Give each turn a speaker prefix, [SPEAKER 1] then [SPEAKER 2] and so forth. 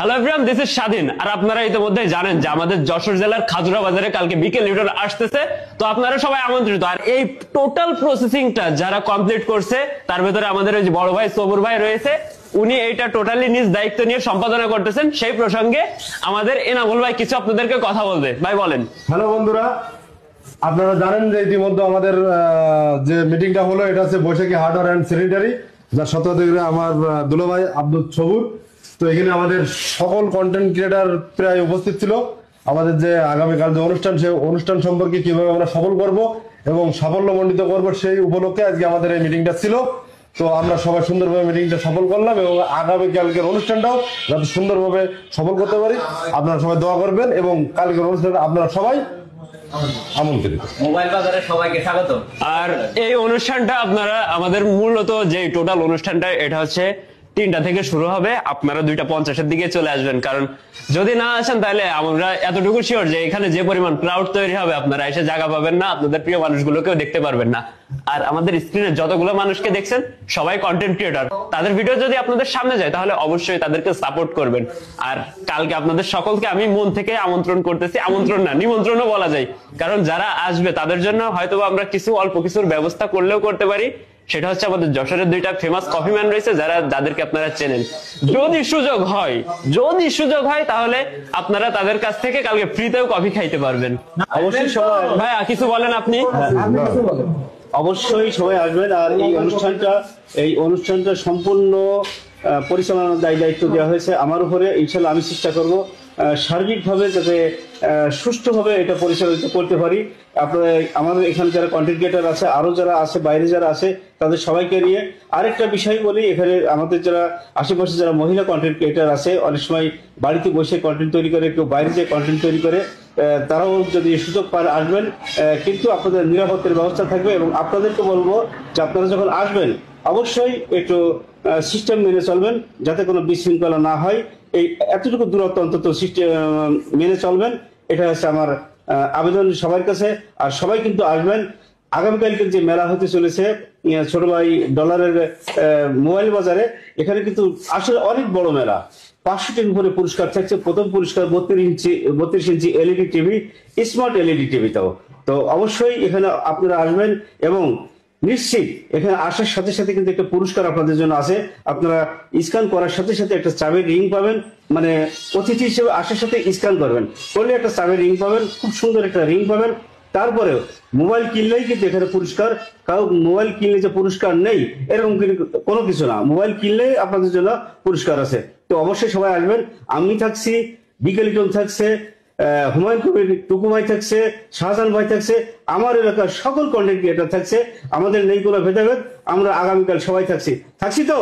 [SPEAKER 1] Hello everyone, this is স্বাধীন। আর আপনারা ইতিমধ্যে জানেন যে আমাদের যশোর জেলার খাজুরা বাজারে কালকে বিকেল লিটন আসতেছে, তো আপনারা সবাই আমন্ত্রিত। আর এই টোটাল প্রসেসিংটা যারা কমপ্লিট করছে তার ভেতরে আমাদের ওই যে বড় ভাই সবুর ভাই রয়েছে, উনি এইটা টোটালি নিজ দায়িত্ব নিয়ে সম্পাদনা করতেছেন। সেই প্রসঙ্গে আমাদের এনামুল ভাই কিছু আপনাদেরকে কথা বলবে। ভাই বলেন।
[SPEAKER 2] হ্যালো বন্ধুরা, আপনারা জানেন যে ইতিমধ্যে আমাদের যে মিটিংটা হলো এটা হচ্ছে বৈশাখী হার্ডওয়্যার অ্যান্ড স্যানিটারি, যার সত্ত্বাধিকারী আমার দুলো ভাই আব্দুল সবুর। তো এখানে আমাদের সকল কন্টেন্ট ক্রিয়েটার প্রায় উপস্থিত ছিল। আমাদের যে আগামীকাল যে অনুষ্ঠান, সেই অনুষ্ঠান সম্পর্কে কিভাবে আমরা সফল করব এবং সাফল্যমণ্ডিত করব, সেই উপলক্ষে আজকে আমাদের এই মিটিংটা ছিল। তো আমরা সবাই সুন্দরভাবে মিটিংটা সফল করলাম এবং আগামীকালকের অনুষ্ঠানটাও যাতে সুন্দরভাবে সফল করতে পারি, আপনারা সবাই দোয়া করবেন এবং কালকের অনুষ্ঠানে আপনারা সবাই আমন্ত্রিত।
[SPEAKER 3] মোবাইল বাজারে সবাইকে স্বাগত।
[SPEAKER 1] আর এই অনুষ্ঠানটা আপনারা আমাদের মূলত যে টোটাল অনুষ্ঠানটা এটা হচ্ছে 3টা থেকে শুরু হবে। আপনারা 2:50-এর দিকে চলে আসবেন, কারণ যদি না আসেন তাহলে আমরা এতটুকু শিওর যে এখানে যে পরিমাণ ক্রাউড তৈরি হবে আপনারা এসে জায়গা পাবেন না, আপনাদের প্রিয় মানুষগুলোকেও দেখতে পারবেন না। আর আমাদের স্ক্রিনে যতগুলো মানুষকে দেখছেন সবাই কন্টেন্ট ক্রিয়েটর, তাদের ভিডিও যদি আপনাদের সামনে যায় তাহলে অবশ্যই তাদেরকে সাপোর্ট করবেন। আর কালকে আপনাদের সকলকে আমি মন থেকে আমন্ত্রণ করতেছি, আমন্ত্রণ না নিমন্ত্রণও বলা যায়, কারণ যারা আসবে তাদের জন্য হয়তো আমরা কিছু অল্প কিছুর ব্যবস্থা করলেও করতে পারি। সেটা হচ্ছে আমাদের যশোরের 2টা ফেমাস কফি ম্যান রয়েছে যাদেরকে আপনারা চেনেন। যদি সুযোগ হয় তাহলে আপনারা তাদের কাছ থেকে কালকে ফ্রিতেও কফি খাইতে পারবেন।
[SPEAKER 4] অবশ্যই সবাই
[SPEAKER 1] ভাই কিছু বলেন আপনি।
[SPEAKER 4] অবশ্যই সবাই আসবেন। আর এই অনুষ্ঠানটা সম্পূর্ণ পরিচালনার দায়িত্ব দেওয়া হয়েছে আমার উপরে। ইনশাল্লাহ আমি চেষ্টা করব সার্বিকভাবে যাতে সুষ্ঠুভাবে এটা পরিচালিত করতে পারি। আপনারা আমাদের এখানে যারা কন্টেন্ট ক্রিয়েটার আছে, আরো যারা আছে, বাইরে যারা আছে, তাদের সবাইকে নিয়ে আরেকটা বিষয় বলি, এখানে আমাদের যারা আশেপাশে যারা মহিলা কন্টেন্ট ক্রিয়েটার আছে, অনেক সময় বাড়িতে বসে কন্টেন্ট তৈরি করে, কেউ বাইরে যে কন্টেন্ট তৈরি করে, তারাও যদি সুযোগ পান আসবেন, কিন্তু আপনাদের নিরাপত্তার ব্যবস্থা থাকবে। এবং আপনাদেরকে বলবো যে আপনারা যখন আসবেন অবশ্যই একটু সিস্টেম মেনে চলবেন, যাতে কোনো বিশৃঙ্খলা না হয়। এই এতটুকু দূরত্ব অন্তত সিস্টেম মেনে চলবেন, এটা হচ্ছে আমার আবেদন সবার কাছে। আর সবাই কিন্তু আসবেন। আগামীকালকে যে মেলা হতে চলেছে ছোট ভাই ডলারের মোবাইল বাজারে, এখানে কিন্তু আসলে অনেক বড় মেলা। 500-টির উপরে পুরস্কার থাকছে। প্রথম পুরস্কার 32 inch LED TV, smart LED টিভিটাও। তো অবশ্যই এখানে আপনারা আসবেন এবং নিশ্চিত এখানে আসার সাথে সাথে কিন্তু একটা পুরস্কার আপনাদের জন্য আছে। আপনারা স্ক্যান করার সাথে সাথে একটা চাবির রিং পাবেন, মানে অতিথি হিসেবে আসার সাথে স্ক্যান করবেন, করলে একটা চাবির রিং পাবেন, খুব সুন্দর একটা রিং পাবেন। তারপরেও মোবাইল কিনলেই কিন্তু এখানে পুরস্কার, কারো মোবাইল কিনলে যে পুরস্কার নেই এরকম কোনো কিছু না, মোবাইল কিনলেই আপনাদের জন্য পুরস্কার আছে। তো অবশ্যই সবাই আসবেন। আমি থাকছি, বিকেল লিটন থাকছে, হুমায়ুন কবির টুকু ভাই থাকছে, শাহজাহান ভাই থাকছে, আমার এলাকার সকল কন্টেন্ট ক্রিয়েটার থাকছে। আমাদের নেই কোনো ভেদাভেদ, আমরা আগামীকাল সবাই থাকছি তো।